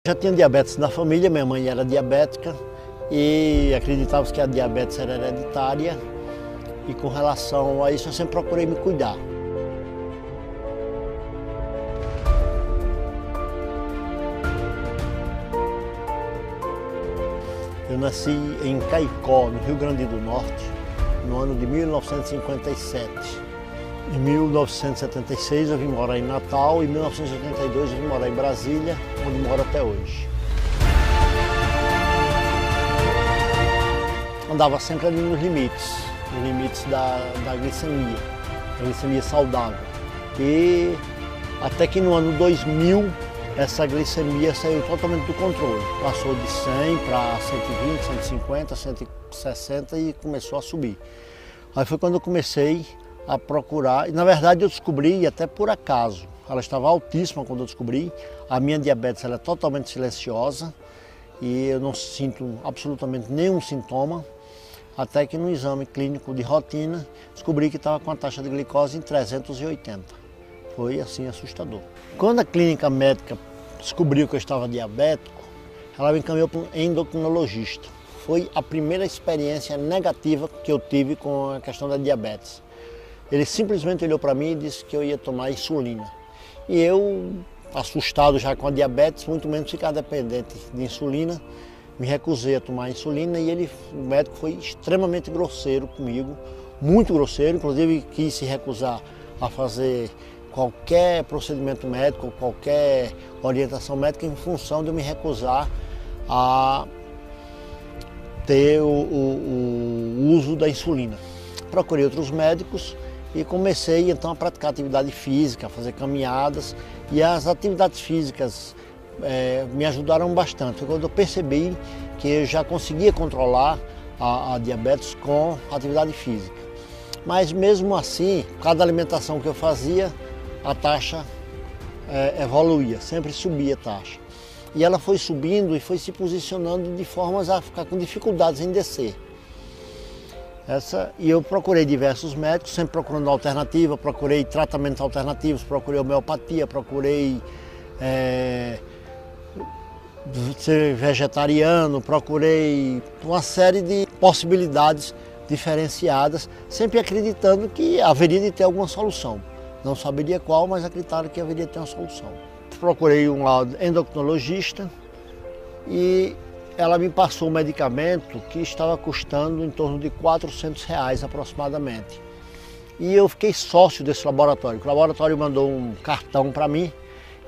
Já tinha diabetes na família, minha mãe era diabética e acreditava que a diabetes era hereditária e com relação a isso eu sempre procurei me cuidar. Eu nasci em Caicó, no Rio Grande do Norte, no ano de 1957. Em 1976 eu vim morar em Natal e em 1982 eu vim morar em Brasília, onde moro até hoje. Andava sempre ali nos limites da glicemia saudável. E até que no ano 2000 essa glicemia saiu totalmente do controle. Passou de 100 para 120, 150, 160 e começou a subir. Aí foi quando eu comecei a procurar, e na verdade eu descobri até por acaso, ela estava altíssima quando eu descobri, a minha diabetes ela é totalmente silenciosa e eu não sinto absolutamente nenhum sintoma, até que no exame clínico de rotina descobri que estava com a taxa de glicose em 380. Foi assim assustador. Quando a clínica médica descobriu que eu estava diabético, ela me encaminhou para um endocrinologista. Foi a primeira experiência negativa que eu tive com a questão da diabetes. Ele simplesmente olhou para mim e disse que eu ia tomar insulina. E eu, assustado já com a diabetes, muito menos ficar dependente de insulina, me recusei a tomar insulina e o médico foi extremamente grosseiro comigo, muito grosseiro, inclusive quis se recusar a fazer qualquer procedimento médico, qualquer orientação médica em função de eu me recusar a ter o uso da insulina. Procurei outros médicos e comecei então a praticar atividade física, a fazer caminhadas, e as atividades físicas me ajudaram bastante. Quando eu percebi que eu já conseguia controlar a diabetes com atividade física. Mas mesmo assim, cada alimentação que eu fazia, a taxa evoluía, sempre subia a taxa. E ela foi subindo e foi se posicionando de formas a ficar com dificuldades em descer. E eu procurei diversos médicos, sempre procurando alternativa, procurei tratamentos alternativos, procurei homeopatia, procurei ser vegetariano, procurei uma série de possibilidades diferenciadas, sempre acreditando que haveria de ter alguma solução. Não saberia qual, mas acreditava que haveria de ter uma solução. Procurei um endocrinologista e ela me passou um medicamento que estava custando em torno de R$400 aproximadamente. E eu fiquei sócio desse laboratório. O laboratório mandou um cartão para mim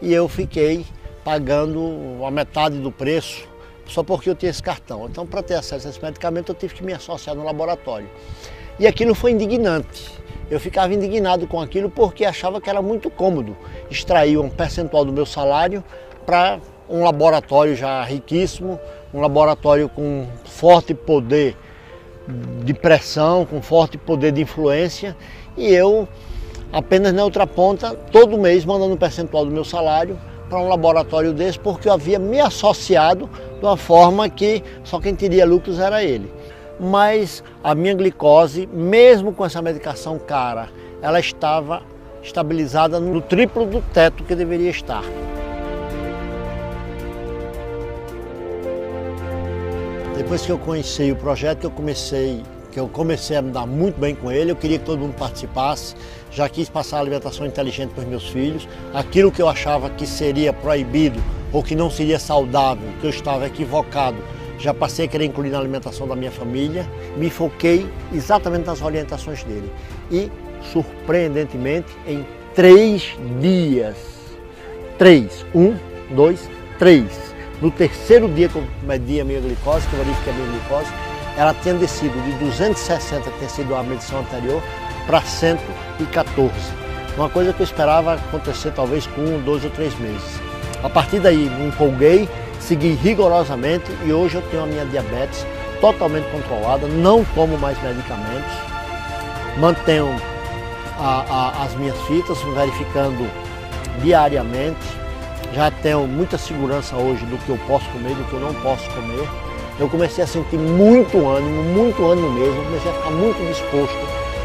e eu fiquei pagando a metade do preço só porque eu tinha esse cartão. Então, para ter acesso a esse medicamento, eu tive que me associar no laboratório. E aquilo foi indignante. Eu ficava indignado com aquilo porque achava que era muito cômodo extrair um percentual do meu salário para um laboratório já riquíssimo, um laboratório com forte poder de pressão, com forte poder de influência, e eu apenas na outra ponta, todo mês mandando um percentual do meu salário para um laboratório desse, porque eu havia me associado de uma forma que só quem teria lucros era ele. Mas a minha glicose, mesmo com essa medicação cara, ela estava estabilizada no triplo do teto que deveria estar. Depois que eu conheci o projeto, que eu comecei a me dar muito bem com ele, eu queria que todo mundo participasse, já quis passar a alimentação inteligente para os meus filhos, aquilo que eu achava que seria proibido ou que não seria saudável, que eu estava equivocado, já passei a querer incluir na alimentação da minha família, me foquei exatamente nas orientações dele. E, surpreendentemente, em 3 dias, 1, 2, 3, no terceiro dia que eu medi a minha glicose, que eu verifiquei a minha glicose, ela tinha descido de 260, que tinha sido a medição anterior, para 114. Uma coisa que eu esperava acontecer talvez com 1, 2 ou 3 meses. A partir daí me empolguei, segui rigorosamente e hoje eu tenho a minha diabetes totalmente controlada, não tomo mais medicamentos, mantenho as minhas fitas, verificando diariamente, já tenho muita segurança hoje do que eu posso comer, do que eu não posso comer. Eu comecei a sentir muito ânimo mesmo, comecei a ficar muito disposto,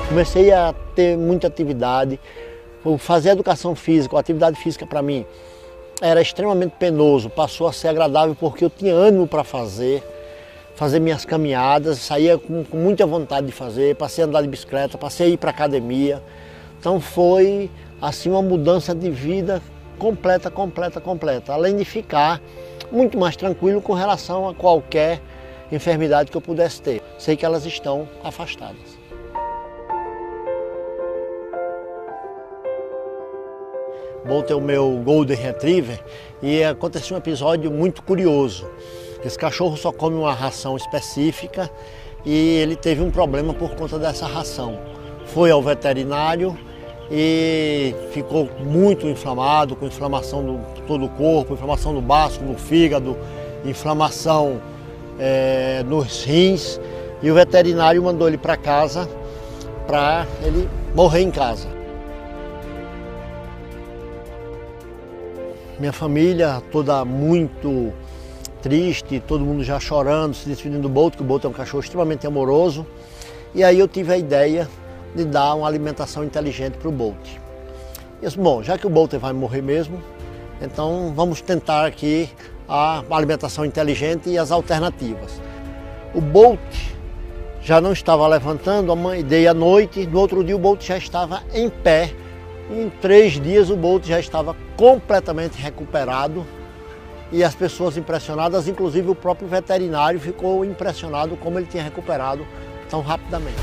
comecei a ter muita atividade, fazer educação física, atividade física para mim era extremamente penoso, passou a ser agradável porque eu tinha ânimo para fazer minhas caminhadas, saía com muita vontade de fazer, passei a andar de bicicleta, passei a ir para a academia. Então foi assim uma mudança de vida completa. Além de ficar muito mais tranquilo com relação a qualquer enfermidade que eu pudesse ter. Sei que elas estão afastadas. Bolt é o meu Golden Retriever e aconteceu um episódio muito curioso. Esse cachorro só come uma ração específica e ele teve um problema por conta dessa ração. Foi ao veterinário e ficou muito inflamado, com inflamação de todo o corpo, inflamação no baço, no fígado, inflamação nos rins, e o veterinário mandou ele para casa para ele morrer em casa. Minha família toda muito triste, todo mundo já chorando, se despedindo do Bolt, que o Bolt é um cachorro extremamente amoroso. E aí eu tive a ideia de dar uma alimentação inteligente para o Bolt. E eu disse, bom, já que o Bolt vai morrer mesmo, então vamos tentar aqui a alimentação inteligente e as alternativas. O Bolt já não estava levantando, dei à noite, no outro dia o Bolt já estava em pé. Em 3 dias o Bolt já estava completamente recuperado e as pessoas impressionadas, inclusive o próprio veterinário ficou impressionado como ele tinha recuperado tão rapidamente.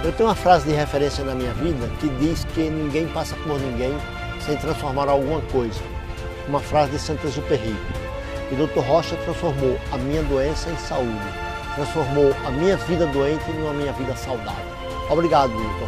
Eu tenho uma frase de referência na minha vida que diz que ninguém passa por ninguém sem transformar alguma coisa. Uma frase de Saint-Exupéry. E o Dr. Rocha transformou a minha doença em saúde. Transformou a minha vida doente numa minha vida saudável. Obrigado, Dr.